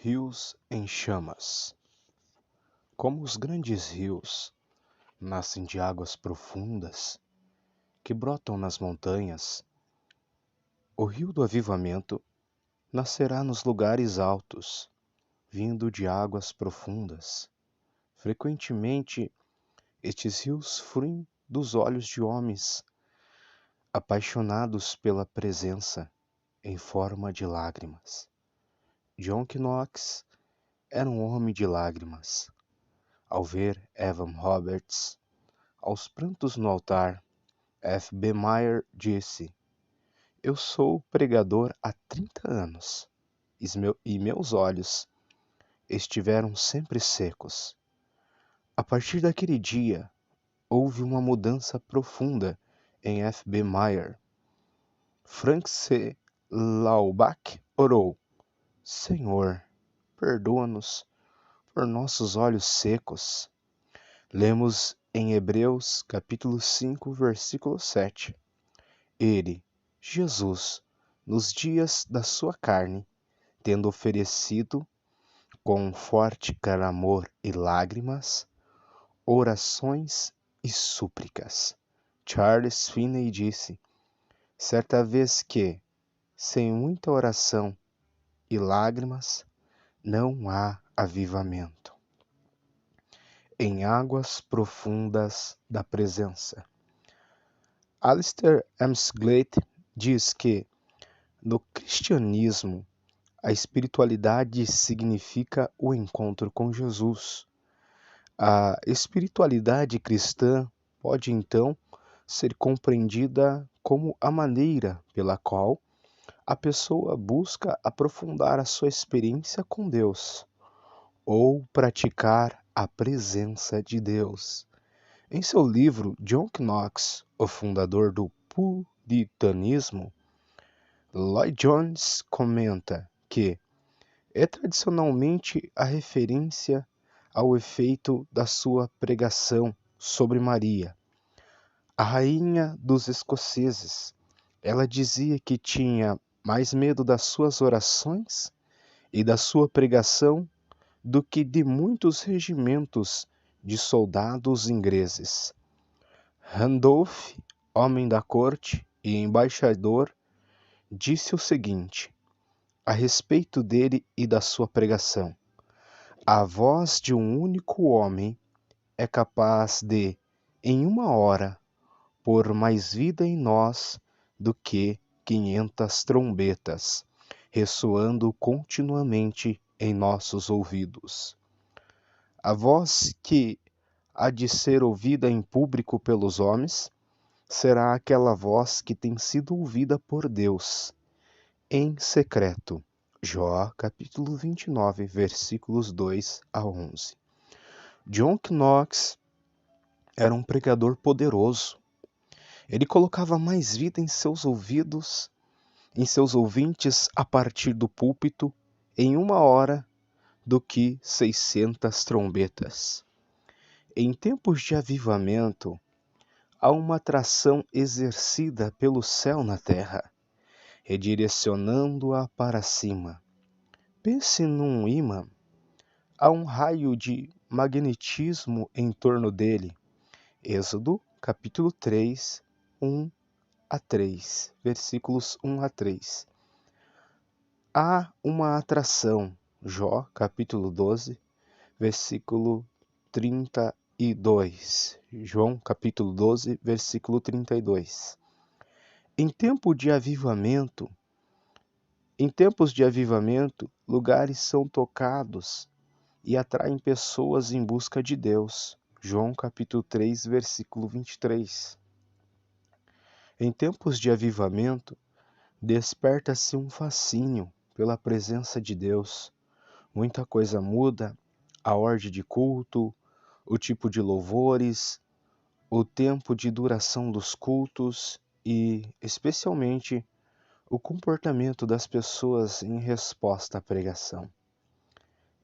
Rios em chamas. Como os grandes rios nascem de águas profundas que brotam nas montanhas, o rio do avivamento nascerá nos lugares altos, vindo de águas profundas. Frequentemente, estes rios fluem dos olhos de homens apaixonados pela presença em forma de lágrimas. John Knox era um homem de lágrimas. Ao ver Evan Roberts aos prantos no altar, F. B. Meyer disse: "Eu sou pregador há 30 anos e meus olhos estiveram sempre secos." A partir daquele dia, houve uma mudança profunda em F. B. Meyer. Frank C. Laubach orou: "Senhor, perdoa-nos por nossos olhos secos." Lemos em Hebreus capítulo 5, versículo 7. Ele, Jesus, nos dias da sua carne, tendo oferecido com forte clamor e lágrimas, orações e súplicas. Charles Finney disse: "Certa vez que, sem muita oração e lágrimas, não há avivamento." Em águas profundas da presença. Alistair Amsgleth diz que, no cristianismo, a espiritualidade significa o encontro com Jesus. A espiritualidade cristã pode, então, ser compreendida como a maneira pela qual a pessoa busca aprofundar a sua experiência com Deus ou praticar a presença de Deus. Em seu livro, John Knox, o fundador do puritanismo, Lloyd Jones comenta que é tradicionalmente a referência ao efeito da sua pregação sobre Maria, a rainha dos escoceses. Ela dizia que tinha mais medo das suas orações e da sua pregação do que de muitos regimentos de soldados ingleses. Randolph, homem da corte e embaixador, disse o seguinte a respeito dele e da sua pregação: "A voz de um único homem é capaz de, em uma hora, pôr mais vida em nós do que 500 trombetas, ressoando continuamente em nossos ouvidos." A voz que há de ser ouvida em público pelos homens será aquela voz que tem sido ouvida por Deus em secreto. Jó, capítulo 29, versículos 2 a 11. John Knox era um pregador poderoso. Ele colocava mais vida em seus ouvidos, em seus ouvintes a partir do púlpito, em uma hora, do que 600 trombetas. Em tempos de avivamento, há uma atração exercida pelo céu na terra, redirecionando-a para cima. Pense num ímã. Há um raio de magnetismo em torno dele. Êxodo, capítulo 3, 1 a 3, versículos 1 a 3. Há uma atração. Jó, capítulo 12, versículo 32. João, capítulo 12, versículo 32. Em tempos de avivamento, lugares são tocados e atraem pessoas em busca de Deus. João capítulo 3, versículo 23. Em tempos de avivamento, desperta-se um fascínio pela presença de Deus. Muita coisa muda, a ordem de culto, o tipo de louvores, o tempo de duração dos cultos e, especialmente, o comportamento das pessoas em resposta à pregação.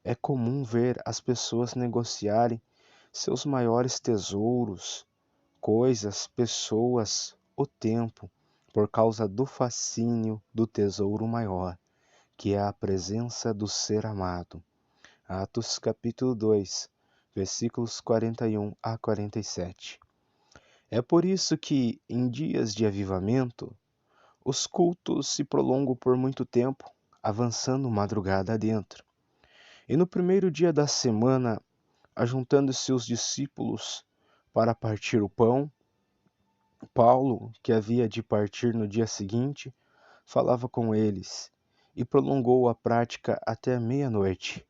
É comum ver as pessoas negociarem seus maiores tesouros, coisas, pessoas, o tempo, por causa do fascínio do tesouro maior, que é a presença do ser amado. Atos capítulo 2, versículos 41 a 47. É por isso que, em dias de avivamento, os cultos se prolongam por muito tempo, avançando madrugada adentro. E no primeiro dia da semana, ajuntando-se os discípulos para partir o pão, Paulo, que havia de partir no dia seguinte, falava com eles e prolongou a prática até meia-noite.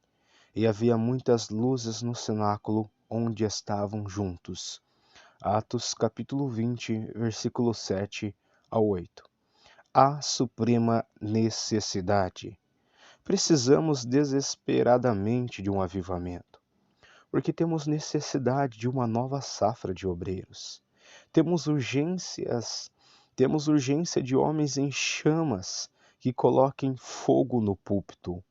E havia muitas luzes no cenáculo onde estavam juntos. Atos capítulo 20, versículo 7 a 8. A suprema necessidade. Precisamos desesperadamente de um avivamento, porque temos necessidade de uma nova safra de obreiros. Temos urgência de homens em chamas que coloquem fogo no púlpito.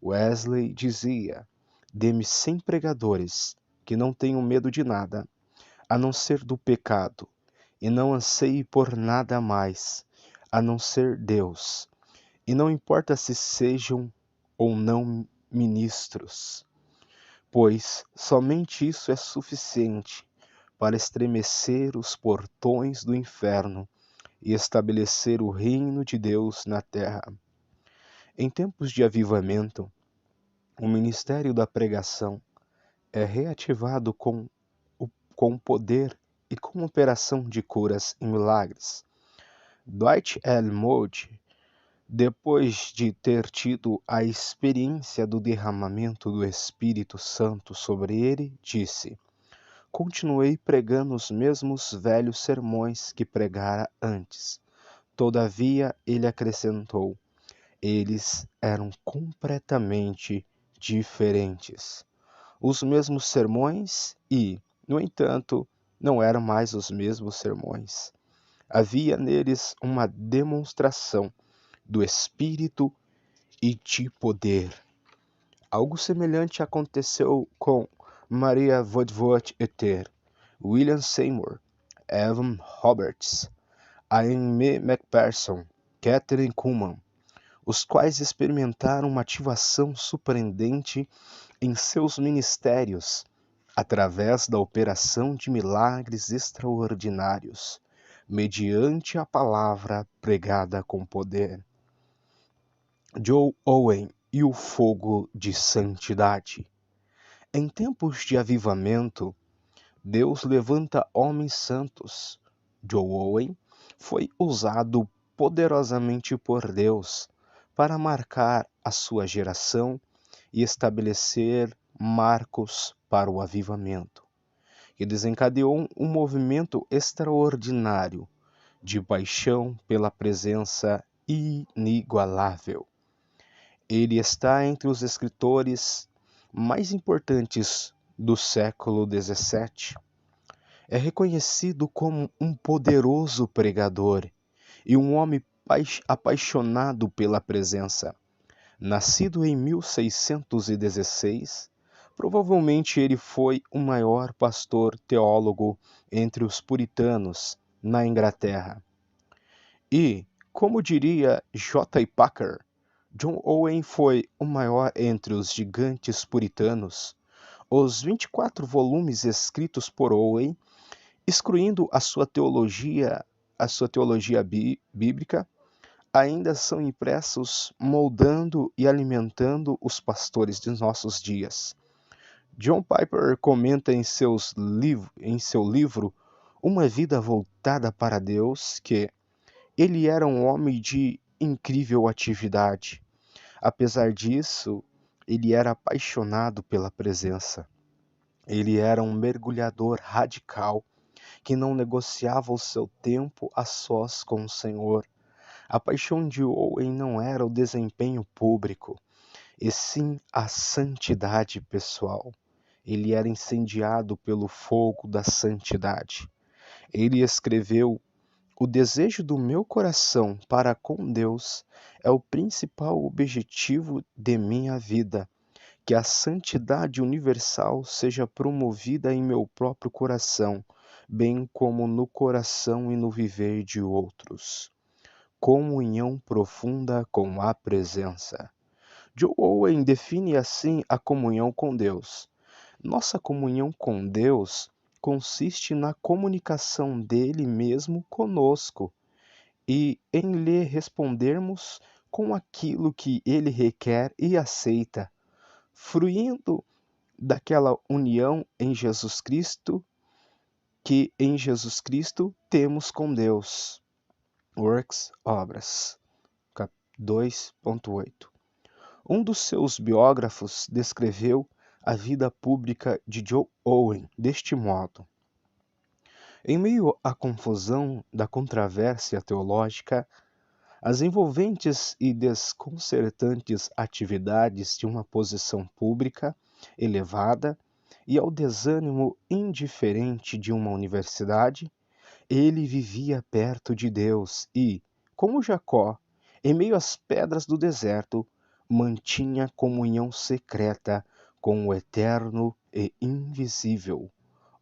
Wesley dizia: dê-me 100 pregadores que não tenham medo de nada, a não ser do pecado, e não anseie por nada mais, a não ser Deus. E não importa se sejam ou não ministros, pois somente isso é suficiente para estremecer os portões do inferno e estabelecer o reino de Deus na terra. Em tempos de avivamento, o ministério da pregação é reativado com poder e com operação de curas e milagres. Dwight L. Moody, depois de ter tido a experiência do derramamento do Espírito Santo sobre ele, disse: continuei pregando os mesmos velhos sermões que pregara antes. Todavia, ele acrescentou, eles eram completamente diferentes. Os mesmos sermões e, no entanto, não eram mais os mesmos sermões. Havia neles uma demonstração do Espírito e de poder. Algo semelhante aconteceu com Maria Voivod Ether, William Seymour, Evan Roberts, Aimee McPherson, Kathryn Kuhlman, os quais experimentaram uma ativação surpreendente em seus ministérios, através da operação de milagres extraordinários, mediante a palavra pregada com poder. Joe Owen e o fogo de santidade. Em tempos de avivamento, Deus levanta homens santos. Joe Owen foi usado poderosamente por Deus para marcar a sua geração e estabelecer marcos para o avivamento, que desencadeou um movimento extraordinário de paixão pela presença inigualável. Ele está entre os escritores mais importantes do século XVII. É reconhecido como um poderoso pregador e um homem apaixonado pela presença. Nascido em 1616, provavelmente ele foi o maior pastor teólogo entre os puritanos na Inglaterra. E, como diria J. Packer, John Owen foi o maior entre os gigantes puritanos. Os 24 volumes escritos por Owen, excluindo a sua teologia bíblica, ainda são impressos moldando e alimentando os pastores de nossos dias. John Piper comenta em seu livro Uma Vida Voltada para Deus que ele era um homem de incrível atividade. Apesar disso, ele era apaixonado pela presença. Ele era um mergulhador radical que não negociava o seu tempo a sós com o Senhor. A paixão de Owen não era o desempenho público, e sim a santidade pessoal. Ele era incendiado pelo fogo da santidade. Ele escreveu: o desejo do meu coração para com Deus é o principal objetivo de minha vida. Que a santidade universal seja promovida em meu próprio coração, bem como no coração e no viver de outros. Comunhão profunda com a presença. Joe Owen define assim a comunhão com Deus. Nossa comunhão com Deus consiste na comunicação dele mesmo conosco e em lhe respondermos com aquilo que ele requer e aceita, fruindo daquela união em Jesus Cristo que em Jesus Cristo temos com Deus. Works, obras, 2.8. Um dos seus biógrafos descreveu a vida pública de Joe Owen deste modo: em meio à confusão da controvérsia teológica, as envolventes e desconcertantes atividades de uma posição pública elevada e ao desânimo indiferente de uma universidade, ele vivia perto de Deus e, como Jacó, em meio às pedras do deserto, mantinha comunhão secreta com o eterno e invisível.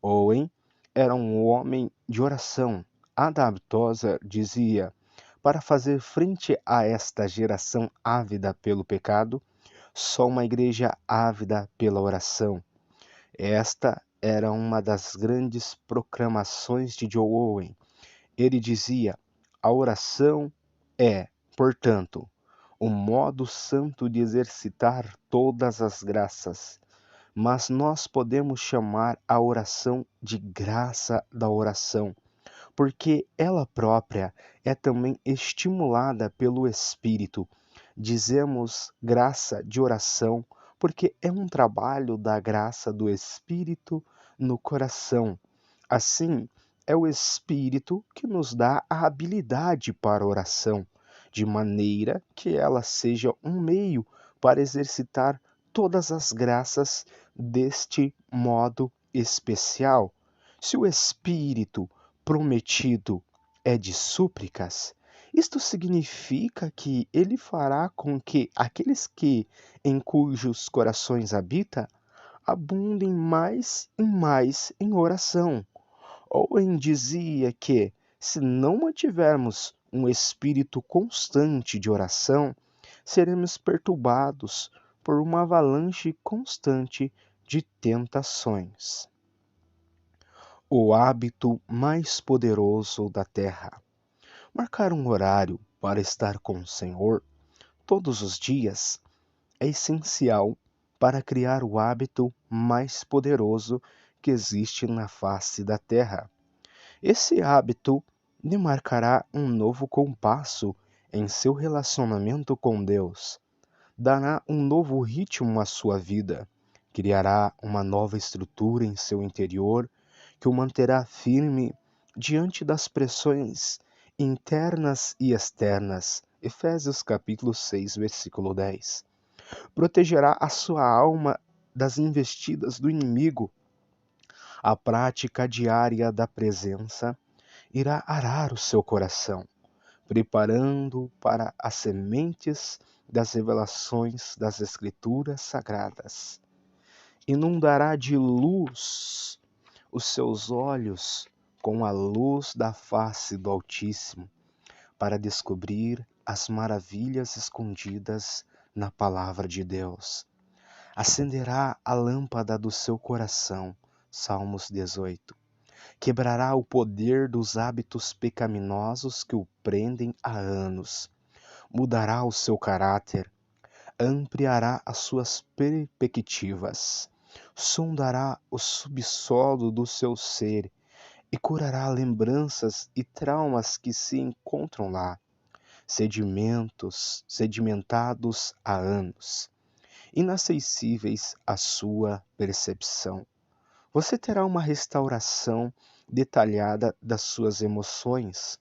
Owen era um homem de oração. Adam Tozer dizia: para fazer frente a esta geração ávida pelo pecado, só uma igreja ávida pela oração. Esta era uma das grandes proclamações de Joe Owen. Ele dizia: a oração é, portanto, um modo santo de exercitar todas as graças, mas nós podemos chamar a oração de graça da oração, porque ela própria é também estimulada pelo Espírito. Dizemos graça de oração porque é um trabalho da graça do Espírito no coração. Assim, é o Espírito que nos dá a habilidade para a oração, de maneira que ela seja um meio para exercitar todas as graças deste modo especial. Se o Espírito prometido é de súplicas, isto significa que ele fará com que aqueles que em cujos corações habita abundem mais e mais em oração. Owen dizia que, se não mantivermos um espírito constante de oração, seremos perturbados por uma avalanche constante de tentações. O hábito mais poderoso da terra. Marcar um horário para estar com o Senhor todos os dias é essencial para criar o hábito mais poderoso que existe na face da terra. Esse hábito lhe marcará um novo compasso em seu relacionamento com Deus, dará um novo ritmo à sua vida, criará uma nova estrutura em seu interior que o manterá firme diante das pressões internas e externas. Efésios capítulo 6, versículo 10. Protegerá a sua alma das investidas do inimigo. A prática diária da presença irá arar o seu coração, preparando para as sementes das revelações das Escrituras Sagradas. Inundará de luz os seus olhos com a luz da face do Altíssimo, para descobrir as maravilhas escondidas na palavra de Deus. Acenderá a lâmpada do seu coração, Salmos 18. Quebrará o poder dos hábitos pecaminosos que o prendem há anos. Mudará o seu caráter, ampliará as suas perspectivas, sondará o subsolo do seu ser e curará lembranças e traumas que se encontram lá, sedimentados há anos, inacessíveis à sua percepção. Você terá uma restauração detalhada das suas emoções.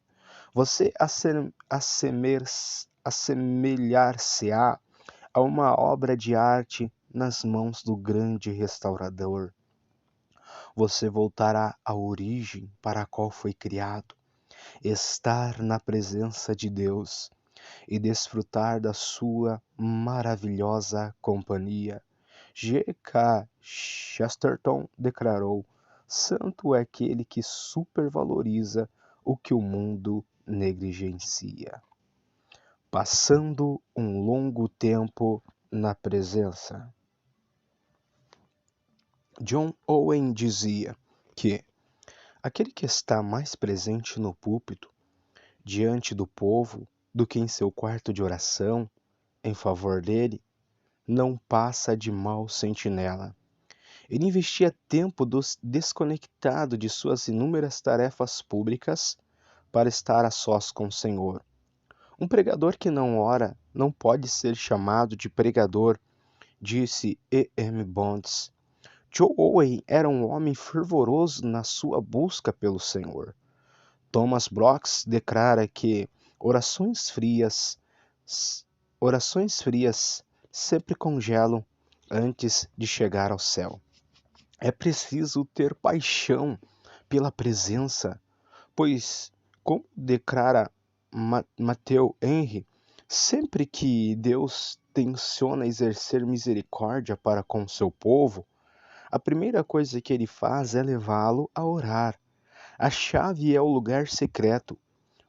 Você assemelhar-se-á a uma obra de arte nas mãos do grande restaurador. Você voltará à origem para a qual foi criado, estar na presença de Deus e desfrutar da sua maravilhosa companhia. G.K. Chesterton declarou: santo é aquele que supervaloriza o que o mundo negligencia. Passando um longo tempo na presença. John Owen dizia que aquele que está mais presente no púlpito, diante do povo, do que em seu quarto de oração, em favor dele, não passa de mau sentinela. Ele investia tempo desconectado de suas inúmeras tarefas públicas para estar a sós com o Senhor. Um pregador que não ora não pode ser chamado de pregador, disse E. M. Bonds. Joe Owen era um homem fervoroso na sua busca pelo Senhor. Thomas Brooks declara que orações frias sempre congelam antes de chegar ao céu. É preciso ter paixão pela presença, pois, como declara Matthew Henry, sempre que Deus tenciona exercer misericórdia para com seu povo, a primeira coisa que ele faz é levá-lo a orar. A chave é o lugar secreto.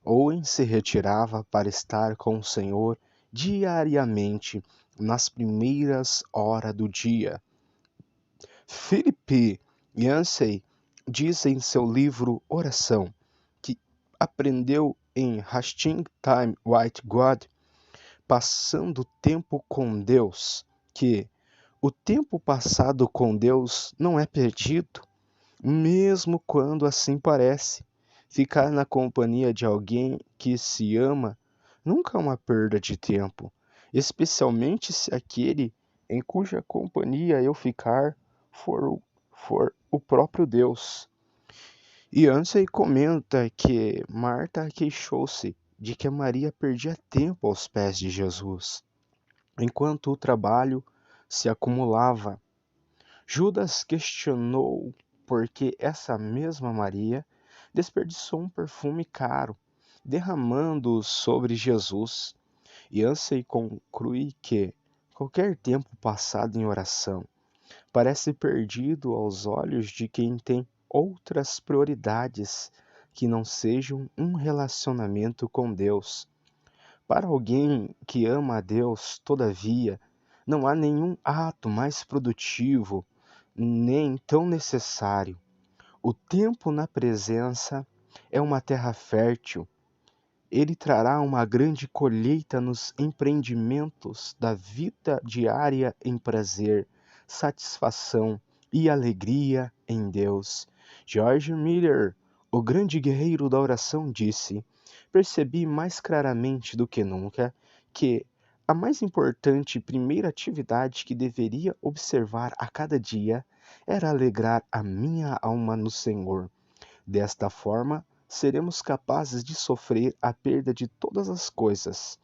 Owen se retirava para estar com o Senhor diariamente nas primeiras horas do dia. Philip Yancey diz em seu livro Oração que aprendeu em Hasting Time with God, passando tempo com Deus, que o tempo passado com Deus não é perdido, mesmo quando assim parece. Ficar na companhia de alguém que se ama nunca é uma perda de tempo, especialmente se aquele em cuja companhia eu ficar for o próprio Deus. E Ansel comenta que Marta queixou-se de que Maria perdia tempo aos pés de Jesus, enquanto o trabalho se acumulava. Judas questionou por que essa mesma Maria desperdiçou um perfume caro, derramando-o sobre Jesus. E Ansel conclui que qualquer tempo passado em oração parece perdido aos olhos de quem tem outras prioridades que não sejam um relacionamento com Deus. Para alguém que ama a Deus, todavia, não há nenhum ato mais produtivo nem tão necessário. O tempo na presença é uma terra fértil. Ele trará uma grande colheita nos empreendimentos da vida diária em prazer, satisfação e alegria em Deus. George Miller, o grande guerreiro da oração, disse: percebi mais claramente do que nunca que a mais importante primeira atividade que deveria observar a cada dia era alegrar a minha alma no Senhor. Desta forma, seremos capazes de sofrer a perda de todas as coisas,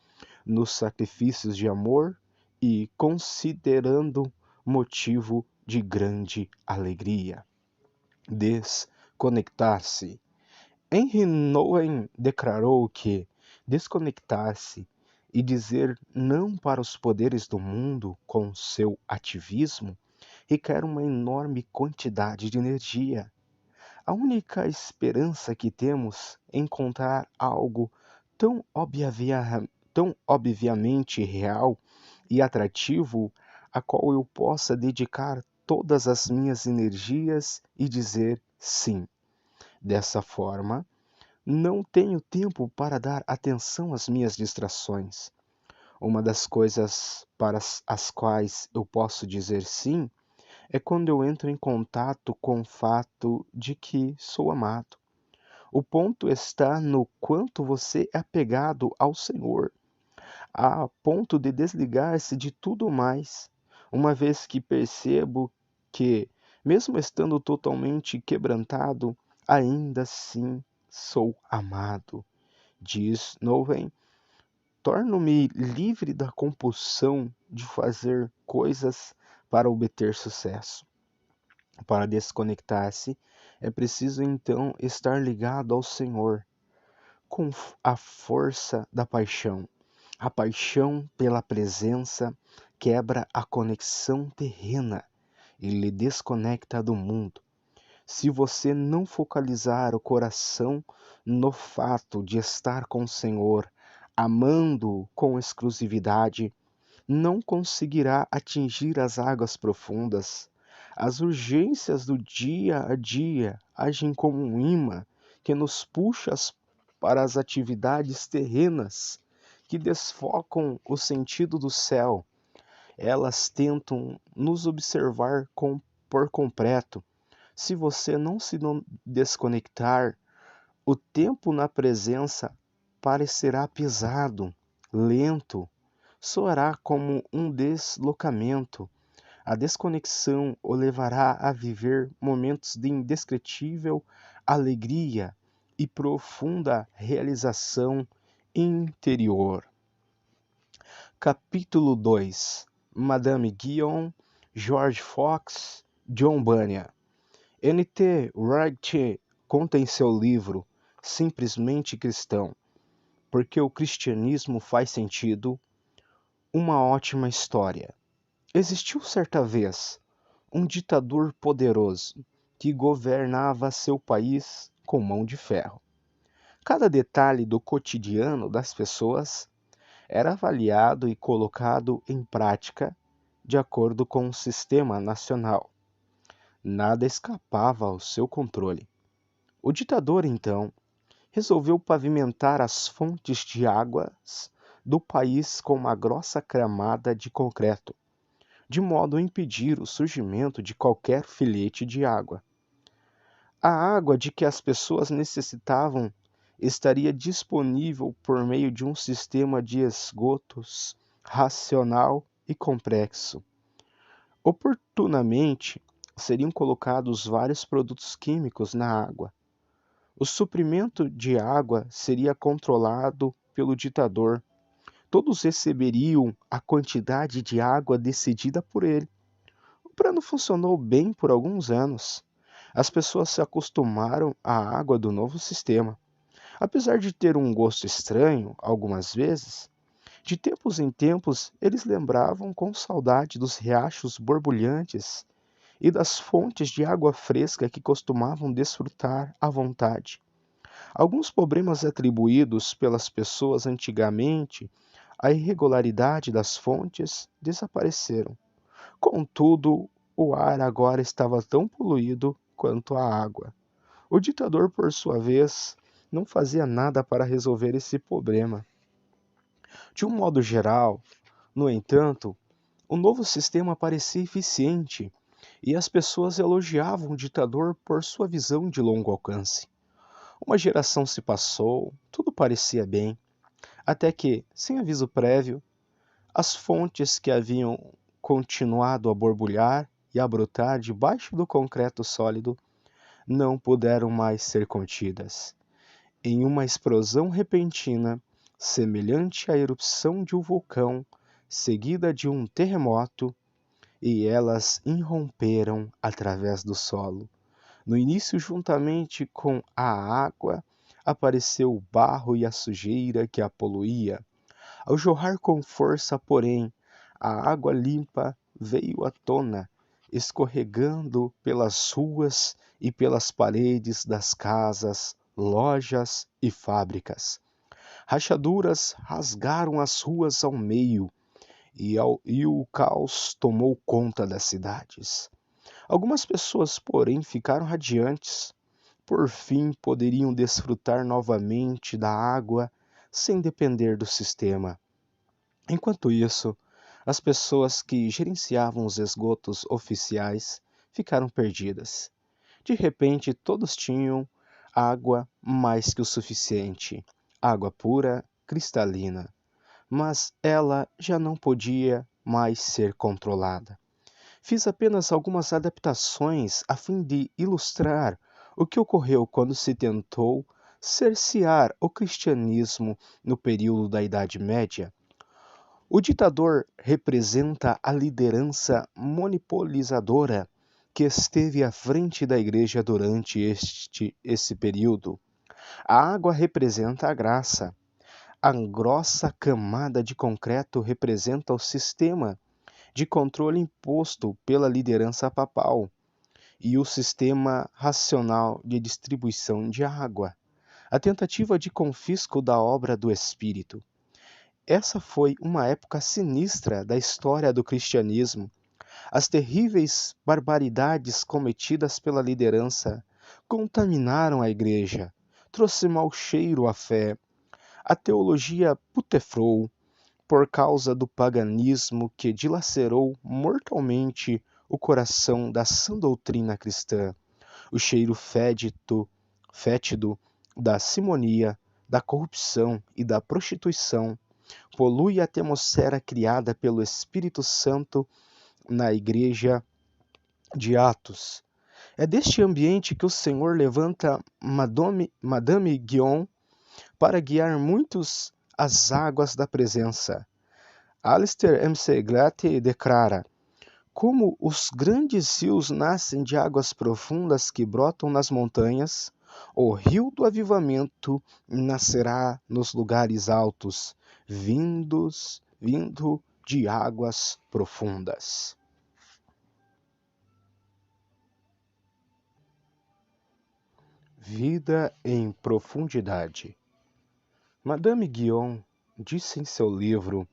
nos sacrifícios de amor e considerando motivo de grande alegria. Desconectar-se. Henry Nouwen declarou que desconectar-se e dizer não para os poderes do mundo com seu ativismo requer uma enorme quantidade de energia. A única esperança que temos é encontrar algo tão, tão obviamente real e atrativo a qual eu possa dedicar todas as minhas energias e dizer sim. Dessa forma, não tenho tempo para dar atenção às minhas distrações. Uma das coisas para as quais eu posso dizer sim é quando eu entro em contato com o fato de que sou amado. O ponto está no quanto você é apegado ao Senhor, a ponto de desligar-se de tudo mais, uma vez que percebo que, mesmo estando totalmente quebrantado, ainda assim sou amado. Diz Nouwen, torno-me livre da compulsão de fazer coisas para obter sucesso. Para desconectar-se, é preciso então estar ligado ao Senhor com a força da paixão. A paixão pela presença quebra a conexão terrena e lhe desconecta do mundo. Se você não focalizar o coração no fato de estar com o Senhor, amando-o com exclusividade, não conseguirá atingir as águas profundas. As urgências do dia a dia agem como um imã que nos puxa para as atividades terrenas que desfocam o sentido do céu. Elas tentam nos observar por completo. Se você não se desconectar, o tempo na presença parecerá pesado, lento, soará como um deslocamento. A desconexão o levará a viver momentos de indescritível alegria e profunda realização interior. Capítulo 2. Madame Guyon, George Fox, John Bunyan. N.T. Wright conta em seu livro Simplesmente Cristão, porque o cristianismo faz sentido, uma ótima história. Existiu certa vez um ditador poderoso que governava seu país com mão de ferro. Cada detalhe do cotidiano das pessoas era avaliado e colocado em prática de acordo com o sistema nacional. Nada escapava ao seu controle. O ditador, então, resolveu pavimentar as fontes de águas do país com uma grossa camada de concreto, de modo a impedir o surgimento de qualquer filete de água. A água de que as pessoas necessitavam estaria disponível por meio de um sistema de esgotos racional e complexo. Oportunamente, seriam colocados vários produtos químicos na água. O suprimento de água seria controlado pelo ditador. Todos receberiam a quantidade de água decidida por ele. O plano funcionou bem por alguns anos. As pessoas se acostumaram à água do novo sistema. Apesar de ter um gosto estranho algumas vezes, de tempos em tempos eles lembravam com saudade dos riachos borbulhantes e das fontes de água fresca que costumavam desfrutar à vontade. Alguns problemas atribuídos pelas pessoas antigamente à irregularidade das fontes desapareceram. Contudo, o ar agora estava tão poluído quanto a água. O ditador, por sua vez, não fazia nada para resolver esse problema. De um modo geral, no entanto, o novo sistema parecia eficiente e as pessoas elogiavam o ditador por sua visão de longo alcance. Uma geração se passou, tudo parecia bem, até que, sem aviso prévio, as fontes que haviam continuado a borbulhar e a brotar debaixo do concreto sólido não puderam mais ser contidas. Em uma explosão repentina, semelhante à erupção de um vulcão, seguida de um terremoto, e elas irromperam através do solo. No início, juntamente com a água, apareceu o barro e a sujeira que a poluía. Ao jorrar com força, porém, a água limpa veio à tona, escorregando pelas ruas e pelas paredes das casas, lojas e fábricas. Rachaduras rasgaram as ruas ao meio e o caos tomou conta das cidades. Algumas pessoas, porém, ficaram radiantes. Por fim, poderiam desfrutar novamente da água sem depender do sistema. Enquanto isso, as pessoas que gerenciavam os esgotos oficiais ficaram perdidas. De repente, todos tinham água mais que o suficiente, água pura, cristalina, mas ela já não podia mais ser controlada. Fiz apenas algumas adaptações a fim de ilustrar o que ocorreu quando se tentou cercear o cristianismo no período da Idade Média. O ditador representa a liderança monopolizadora que esteve à frente da igreja durante esse período. A água representa a graça. A grossa camada de concreto representa o sistema de controle imposto pela liderança papal e o sistema racional de distribuição de água, a tentativa de confisco da obra do Espírito. essa foi uma época sinistra da história do cristianismo. As terríveis barbaridades cometidas pela liderança contaminaram a igreja, trouxe mau cheiro à fé. A teologia putefrou por causa do paganismo que dilacerou mortalmente o coração da sã doutrina cristã. O cheiro fétido da simonia, da corrupção e da prostituição polui a atmosfera criada pelo Espírito Santo na igreja de Atos. É deste ambiente que o Senhor levanta Madame Guion para guiar muitos às águas da presença. Alistair M.C. Glatt declara: como os grandes rios nascem de águas profundas que brotam nas montanhas, o rio do avivamento nascerá nos lugares altos, vindo de águas profundas. Vida em profundidade. Madame Guion disse em seu livro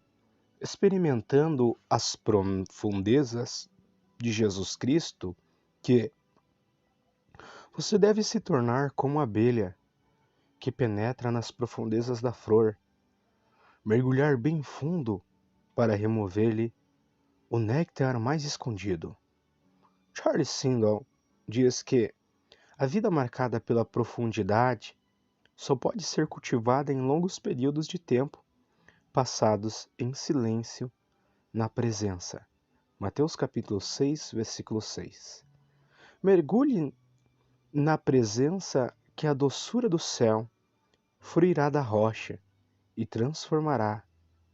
Experimentando as Profundezas de Jesus Cristo que você deve se tornar como a abelha que penetra nas profundezas da flor, mergulhar bem fundo para remover-lhe o néctar mais escondido. Charles Swindoll diz que a vida marcada pela profundidade só pode ser cultivada em longos períodos de tempo passados em silêncio na presença. Mateus capítulo 6, versículo 6. Mergulhe na presença que a doçura do céu fruirá da rocha e transformará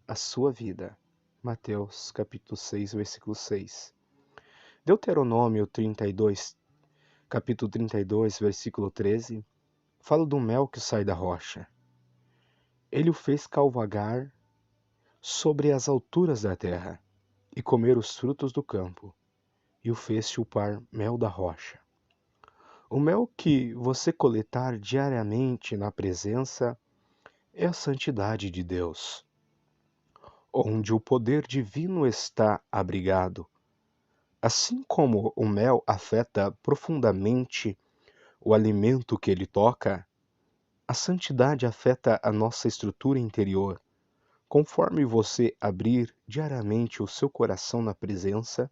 a sua vida. Mateus capítulo 6, versículo 6. Deuteronômio 32, capítulo 32, versículo 13, fala do mel que sai da rocha. Ele o fez cavalgar sobre as alturas da terra e comer os frutos do campo, e o fez chupar mel da rocha. O mel que você coletar diariamente na presença é a santidade de Deus, onde o poder divino está abrigado. Assim como o mel afeta profundamente o alimento que ele toca, a santidade afeta a nossa estrutura interior. Conforme você abrir diariamente o seu coração na presença,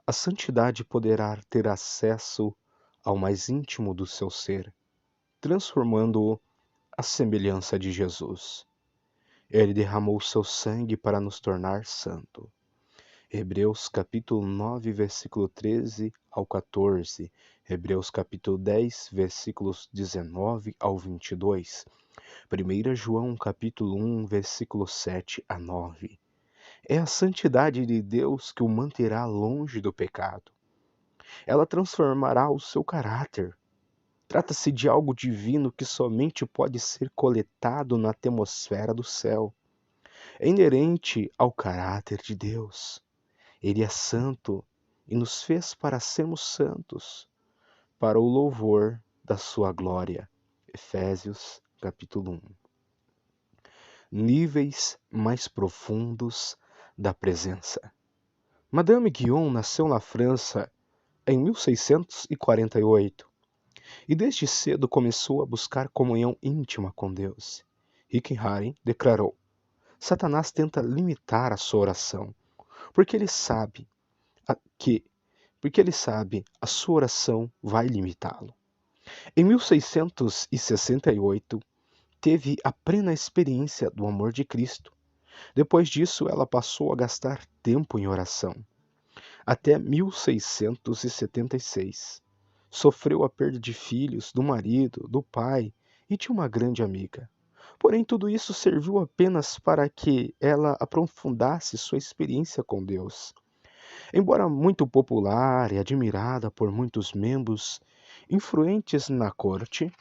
a santidade poderá ter acesso ao mais íntimo do seu ser, transformando-o à semelhança de Jesus. Ele derramou seu sangue para nos tornar santo. Hebreus capítulo 9, versículo 13 ao 14. Hebreus capítulo 10, versículos 19 ao 22. 1 João capítulo 1, versículo 7 a 9. É a santidade de Deus que o manterá longe do pecado. Ela transformará o seu caráter. Trata-se de algo divino que somente pode ser coletado na atmosfera do céu. É inerente ao caráter de Deus. Ele é santo e nos fez para sermos santos, para o louvor da sua glória. Efésios capítulo 1. Níveis mais profundos da presença. Madame Guion nasceu na França em 1648 e desde cedo começou a buscar comunhão íntima com Deus. Hickenheim declarou: Satanás tenta limitar a sua oração, porque ele sabe a sua oração vai limitá-lo. Em 1668, teve a plena experiência do amor de Cristo. Depois disso, ela passou a gastar tempo em oração. Até 1676. Sofreu a perda de filhos, do marido, do pai e de uma grande amiga. Porém, tudo isso serviu apenas para que ela aprofundasse sua experiência com Deus. Embora muito popular e admirada por muitos membros influentes na corte,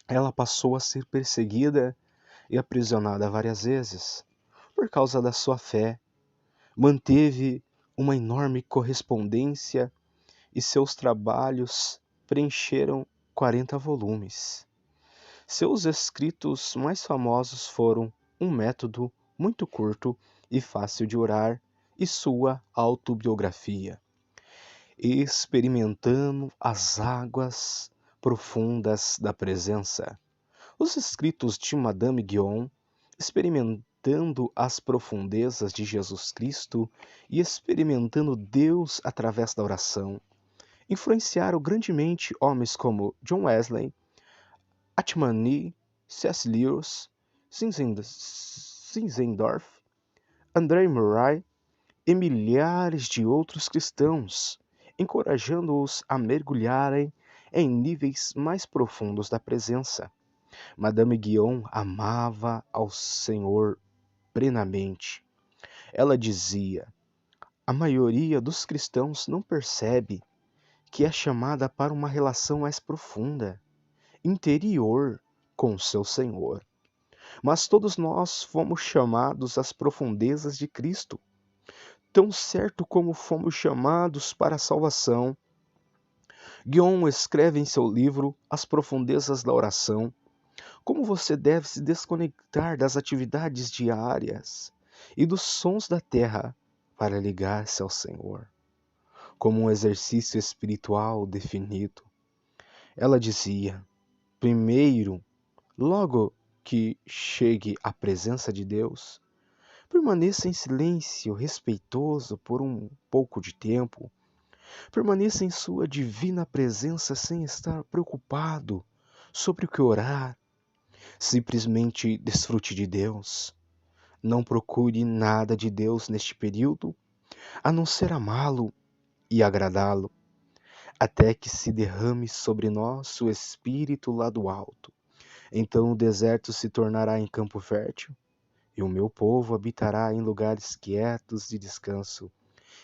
ela passou a ser perseguida e aprisionada várias vezes. Por causa da sua fé, manteve uma enorme correspondência e seus trabalhos preencheram 40 volumes. Seus escritos mais famosos foram um método muito curto e fácil de orar e sua autobiografia, experimentando as águas profundas da presença. Os escritos de Madame Guyon, experimentando as profundezas de Jesus Cristo e experimentando Deus através da oração, influenciaram grandemente homens como John Wesley, Atman Nee, C.S. Lewis, Zinzendorf, André Murray e milhares de outros cristãos, encorajando-os a mergulharem em níveis mais profundos da presença. Madame Guyon amava ao Senhor plenamente. Ela dizia: a maioria dos cristãos não percebe que é chamada para uma relação mais profunda, interior com o seu Senhor. Mas todos nós fomos chamados às profundezas de Cristo, tão certo como fomos chamados para a salvação. Guion escreve em seu livro As Profundezas da Oração como você deve se desconectar das atividades diárias e dos sons da terra para ligar-se ao Senhor, como um exercício espiritual definido. Ela dizia: primeiro, logo que chegue à presença de Deus, permaneça em silêncio respeitoso por um pouco de tempo. Permaneça em sua divina presença sem estar preocupado sobre o que orar. Simplesmente desfrute de Deus. Não procure nada de Deus neste período, a não ser amá-lo e agradá-lo, até que se derrame sobre nós o Espírito lá do alto. Então o deserto se tornará em campo fértil, e o meu povo habitará em lugares quietos de descanso.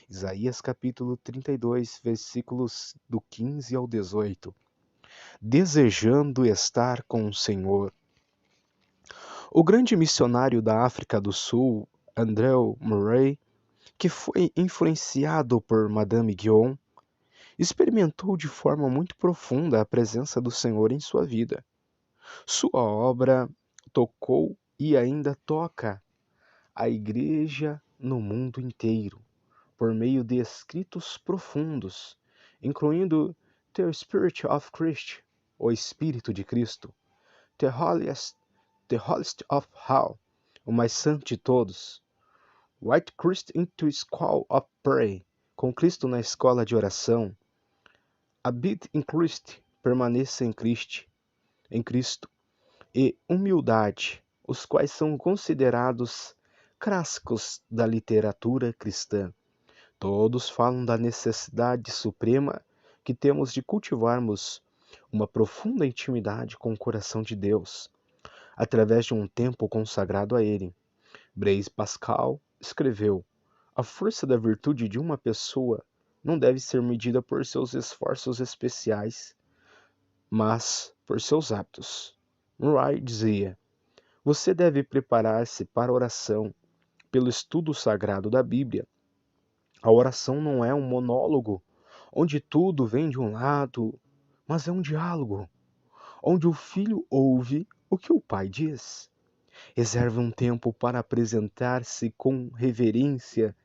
Isaías capítulo 32, versículos do 15 ao 18. Desejando estar com o Senhor. O grande missionário da África do Sul, André Murray, que foi influenciado por Madame Guyon, experimentou de forma muito profunda a presença do Senhor em sua vida. Sua obra tocou e ainda toca a Igreja no mundo inteiro, por meio de escritos profundos, incluindo The Spirit of Christ, o Espírito de Cristo, The Holiest of All, o mais santo de todos, White Christ into School of Prayer, com Cristo na escola de oração, Abide in Christ, permaneça em Cristo, e Humildade, os quais são considerados clássicos da literatura cristã. Todos falam da necessidade suprema que temos de cultivarmos uma profunda intimidade com o coração de Deus, através de um tempo consagrado a Ele. Blaise Pascal escreveu: a força da virtude de uma pessoa não deve ser medida por seus esforços especiais, mas por seus hábitos. Murray dizia: você deve preparar-se para a oração pelo estudo sagrado da Bíblia. A oração não é um monólogo, onde tudo vem de um lado, mas é um diálogo, onde o filho ouve o que o pai diz. Reserve um tempo para apresentar-se com reverência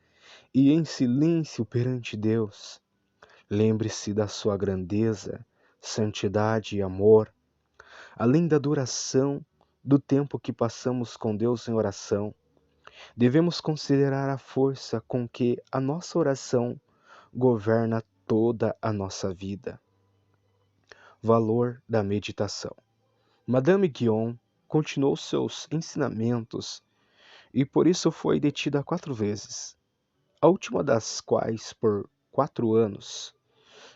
e em silêncio perante Deus. Lembre-se da sua grandeza, santidade e amor. Além da duração do tempo que passamos com Deus em oração, devemos considerar a força com que a nossa oração governa toda a nossa vida. Valor da meditação. Madame Guyon continuou seus ensinamentos e por isso foi detida 4 vezes, a última das quais por 4 anos,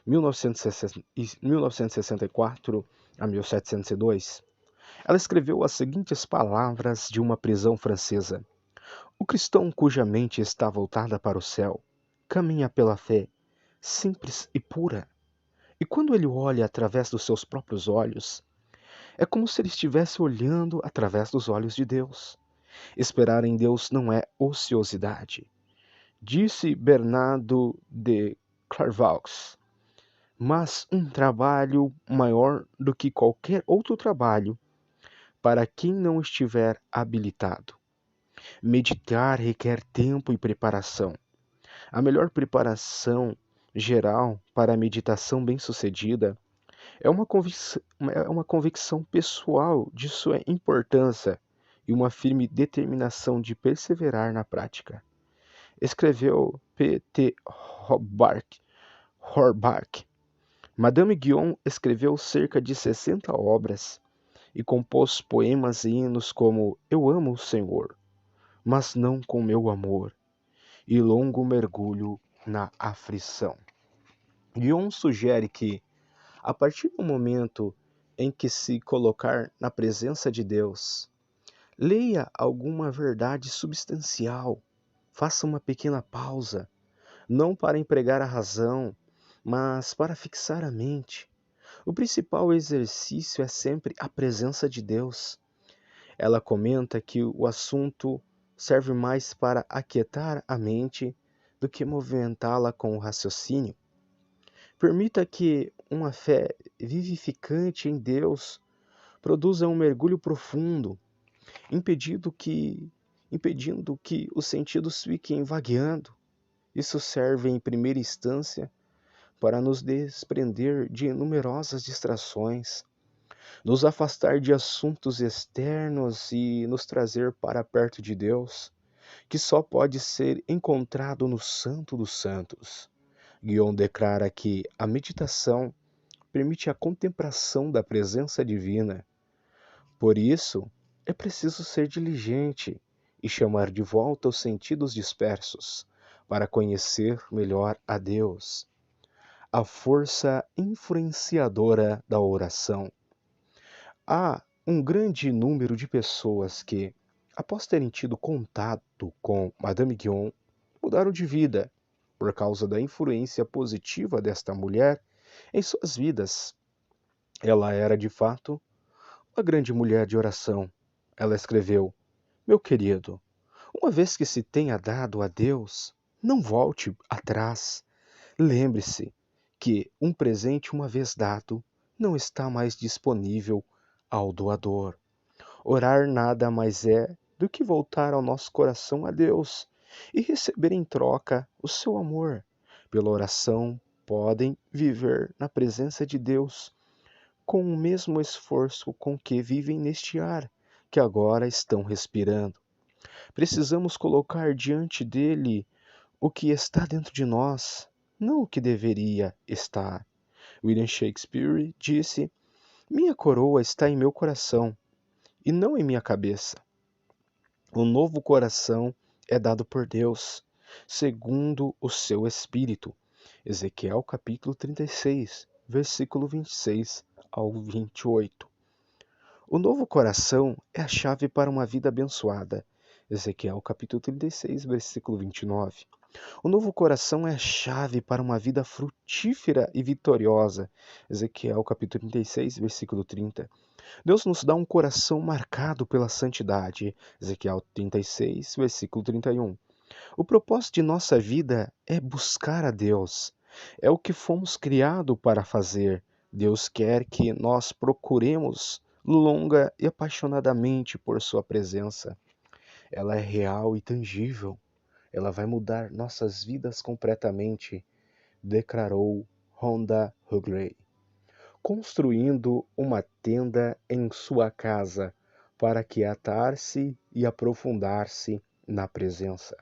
1964 a 1702. Ela escreveu as seguintes palavras de uma prisão francesa: o cristão cuja mente está voltada para o céu caminha pela fé, simples e pura. E quando ele olha através dos seus próprios olhos, é como se ele estivesse olhando através dos olhos de Deus. Esperar em Deus não é ociosidade, disse Bernardo de Clairvaux, mas um trabalho maior do que qualquer outro trabalho para quem não estiver habilitado. Meditar requer tempo e preparação. A melhor preparação geral para a meditação bem-sucedida é uma convicção pessoal de sua importância e uma firme determinação de perseverar na prática. Escreveu P.T. Horbach. Madame Guyon escreveu cerca de 60 obras e compôs poemas e hinos como Eu amo o Senhor, mas não com meu amor, e longo mergulho na aflição. Guyon sugere que, a partir do momento em que se colocar na presença de Deus, leia alguma verdade substancial, faça uma pequena pausa, não para empregar a razão, mas para fixar a mente. O principal exercício é sempre a presença de Deus. Ela comenta que o assunto serve mais para aquietar a mente do que movimentá-la com o raciocínio. Permita que uma fé vivificante em Deus produza um mergulho profundo, impedindo que os sentidos fiquem vagueando. Isso serve, em primeira instância, para nos desprender de numerosas distrações, nos afastar de assuntos externos e nos trazer para perto de Deus, que só pode ser encontrado no Santo dos Santos. Guion declara que a meditação permite a contemplação da presença divina. Por isso, é preciso ser diligente e chamar de volta os sentidos dispersos para conhecer melhor a Deus. A força influenciadora da oração. Há um grande número de pessoas que, após terem tido contato com Madame Guyon, mudaram de vida por causa da influência positiva desta mulher em suas vidas. Ela era, de fato, uma grande mulher de oração. Ela escreveu: Meu querido, uma vez que se tenha dado a Deus, não volte atrás. Lembre-se que um presente uma vez dado não está mais disponível ao doador. Orar nada mais é do que voltar ao nosso coração a Deus e receber em troca o seu amor. Pela oração, podem viver na presença de Deus com o mesmo esforço com que vivem neste ar que agora estão respirando. Precisamos colocar diante dele o que está dentro de nós, não o que deveria estar. William Shakespeare disse: Minha coroa está em meu coração e não em minha cabeça. O novo coração é dado por Deus, segundo o seu espírito. Ezequiel capítulo 36, versículo 26 ao 28. O novo coração é a chave para uma vida abençoada. Ezequiel capítulo 36, versículo 29. O novo coração é a chave para uma vida frutífera e vitoriosa. Ezequiel capítulo 36, versículo 30. Deus nos dá um coração marcado pela santidade. Ezequiel 36, versículo 31. O propósito de nossa vida é buscar a Deus. É o que fomos criados para fazer. Deus quer que nós procuremos longa e apaixonadamente por sua presença. Ela é real e tangível. Ela vai mudar nossas vidas completamente, declarou Rhonda Hughley, construindo uma tenda em sua casa para aquietar-se e aprofundar-se na presença.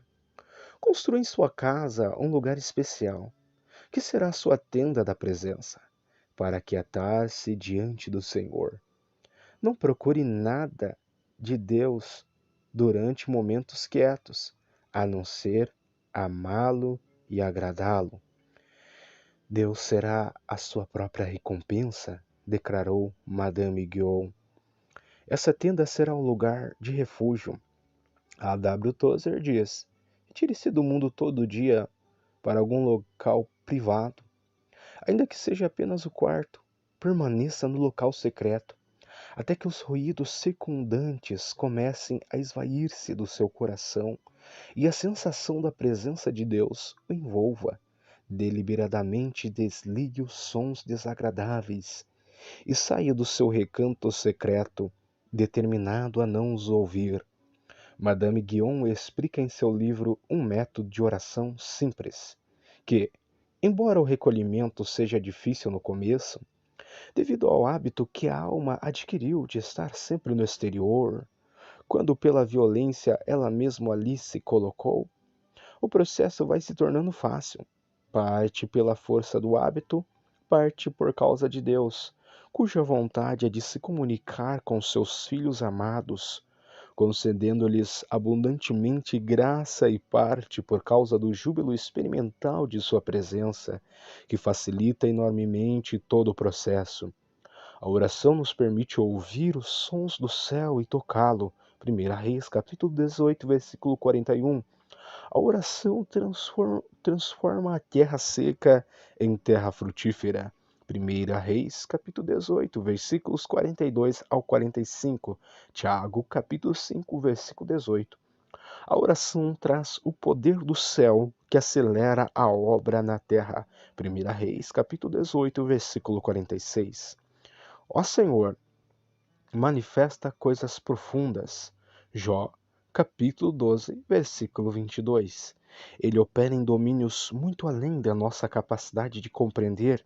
Construa em sua casa um lugar especial, que será a sua tenda da presença, para aquietar-se diante do Senhor. Não procure nada de Deus durante momentos quietos, a não ser amá-lo e agradá-lo. Deus será a sua própria recompensa, declarou Madame Guyon. Essa tenda será um lugar de refúgio. A W. Tozer diz: retire-se do mundo todo dia para algum local privado, ainda que seja apenas o quarto. Permaneça no local secreto, até que os ruídos circundantes comecem a esvair-se do seu coração e a sensação da presença de Deus o envolva. Deliberadamente desligue os sons desagradáveis e saia do seu recanto secreto, determinado a não os ouvir. Madame Guion explica em seu livro um método de oração simples, que, embora o recolhimento seja difícil no começo, devido ao hábito que a alma adquiriu de estar sempre no exterior, quando pela violência ela mesma ali se colocou, o processo vai se tornando fácil. Parte pela força do hábito, parte por causa de Deus, cuja vontade é de se comunicar com seus filhos amados, concedendo-lhes abundantemente graça, e parte por causa do júbilo experimental de sua presença, que facilita enormemente todo o processo. A oração nos permite ouvir os sons do céu e tocá-lo. 1 Reis, capítulo 18, versículo 41. A oração transforma a terra seca em terra frutífera. 1 Reis, capítulo 18, versículos 42 ao 45. Tiago, capítulo 5, versículo 18. A oração traz o poder do céu que acelera a obra na terra. 1 Reis, capítulo 18, versículo 46. Ó Senhor, manifesta coisas profundas. Jó, capítulo 12, versículo 22. Ele opera em domínios muito além da nossa capacidade de compreender,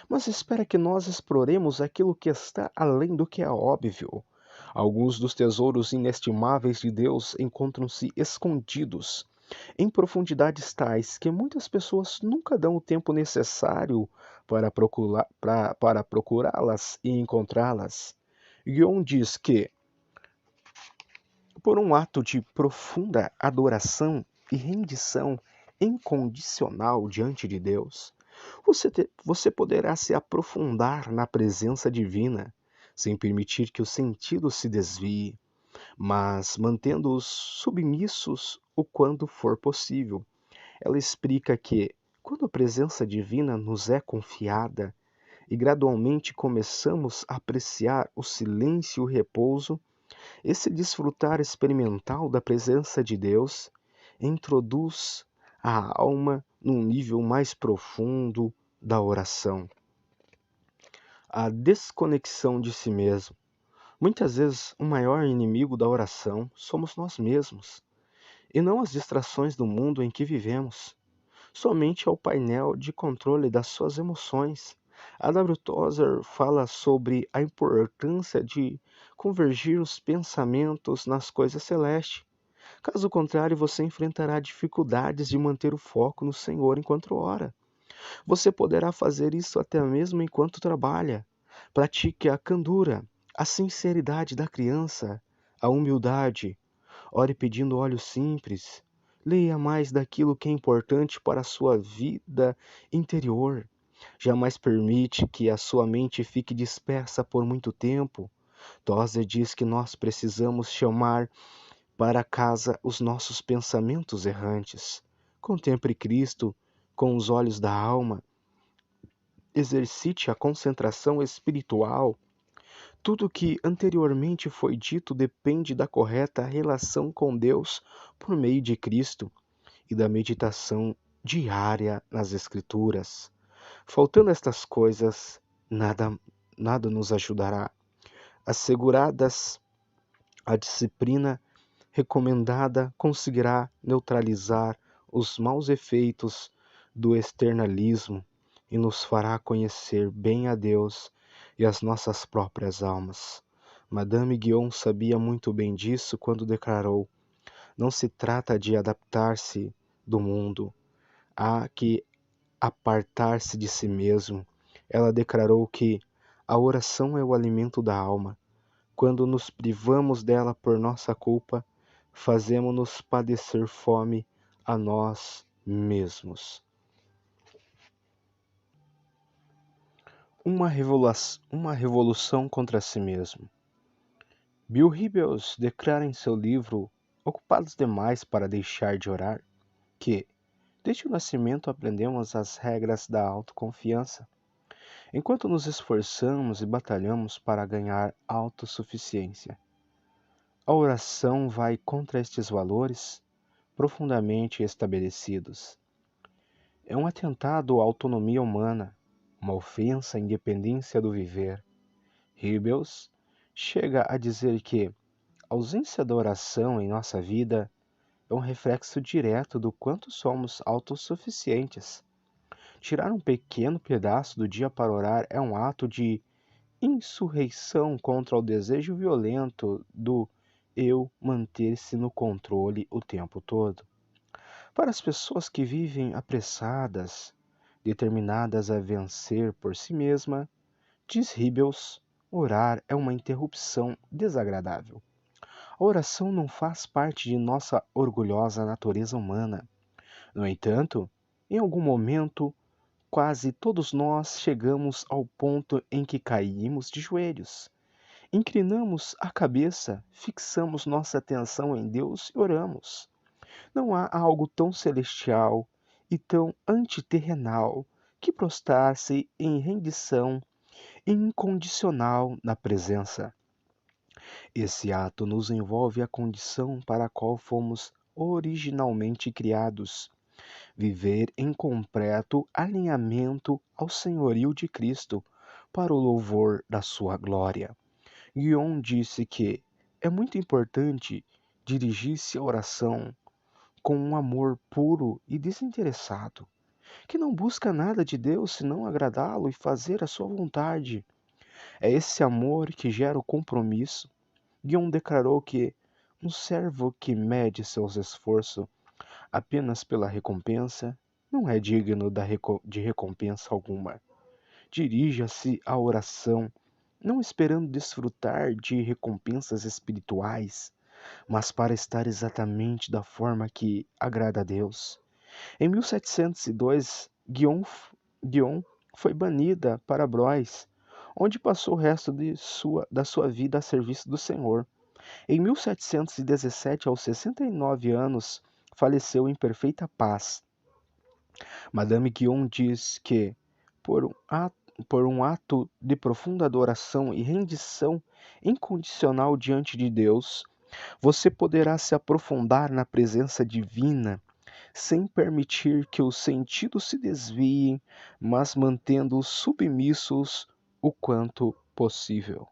mas espera que nós exploremos aquilo que está além do que é óbvio. Alguns dos tesouros inestimáveis de Deus encontram-se escondidos em profundidades tais que muitas pessoas nunca dão o tempo necessário para procurá-las e encontrá-las. Guion diz que, por um ato de profunda adoração e rendição incondicional diante de Deus, você poderá se aprofundar na presença divina, sem permitir que os sentidos se desviem, mas mantendo-os submissos o quanto for possível. Ela explica que, quando a presença divina nos é confiada e gradualmente começamos a apreciar o silêncio e o repouso, esse desfrutar experimental da presença de Deus introduz a alma num nível mais profundo da oração. A desconexão de si mesmo. Muitas vezes, o maior inimigo da oração somos nós mesmos, e não as distrações do mundo em que vivemos. Somente ao painel de controle das suas emoções. A W. Tozer fala sobre a importância de convergir os pensamentos nas coisas celestes. Caso contrário, você enfrentará dificuldades de manter o foco no Senhor enquanto ora. Você poderá fazer isso até mesmo enquanto trabalha. Pratique a candura, a sinceridade da criança, a humildade. Ore pedindo olhos simples. Leia mais daquilo que é importante para a sua vida interior. Jamais permite que a sua mente fique dispersa por muito tempo. Tozer diz que nós precisamos chamar para casa os nossos pensamentos errantes. Contemple Cristo com os olhos da alma. Exercite a concentração espiritual. Tudo o que anteriormente foi dito depende da correta relação com Deus por meio de Cristo e da meditação diária nas Escrituras. Faltando estas coisas, nada nos ajudará. Asseguradas a disciplina recomendada conseguirá neutralizar os maus efeitos do externalismo e nos fará conhecer bem a Deus e as nossas próprias almas. Madame Guion sabia muito bem disso quando declarou: não se trata de adaptar-se do mundo, há que apartar-se de si mesmo. Ela declarou que a oração é o alimento da alma. Quando nos privamos dela por nossa culpa, fazemo-nos padecer fome a nós mesmos. Uma revolução contra si mesmo. Bill Hybels declara em seu livro Ocupados Demais para Deixar de Orar que, desde o nascimento, aprendemos as regras da autoconfiança, enquanto nos esforçamos e batalhamos para ganhar autossuficiência. A oração vai contra estes valores profundamente estabelecidos. É um atentado à autonomia humana, uma ofensa à independência do viver. Hybels chega a dizer que, ausência da oração em nossa vida é um reflexo direto do quanto somos autossuficientes. Tirar um pequeno pedaço do dia para orar é um ato de insurreição contra o desejo violento do eu manter-se no controle o tempo todo. Para as pessoas que vivem apressadas, determinadas a vencer por si mesma, diz Hibels, orar é uma interrupção desagradável. A oração não faz parte de nossa orgulhosa natureza humana. No entanto, em algum momento, quase todos nós chegamos ao ponto em que caímos de joelhos, inclinamos a cabeça, fixamos nossa atenção em Deus e oramos. Não há algo tão celestial e tão antiterrenal que prostrar-se em rendição incondicional na presença. Esse ato nos envolve a condição para a qual fomos originalmente criados, viver em completo alinhamento ao senhorio de Cristo, para o louvor da sua glória. Guion disse que é muito importante dirigir-se à oração com um amor puro e desinteressado, que não busca nada de Deus senão agradá-lo e fazer a sua vontade. É esse amor que gera o compromisso. Guion declarou que um servo que mede seus esforços apenas pela recompensa não é digno de recompensa alguma. Dirija-se à oração, não esperando desfrutar de recompensas espirituais, mas para estar exatamente da forma que agrada a Deus. Em 1702, Guion foi banida para Blois, onde passou o resto da sua vida a serviço do Senhor. Em 1717, aos 69 anos, faleceu em perfeita paz. Madame Guion diz que, por um ato de profunda adoração e rendição incondicional diante de Deus, você poderá se aprofundar na presença divina sem permitir que os sentidos se desviem, mas mantendo-os submissos o quanto possível.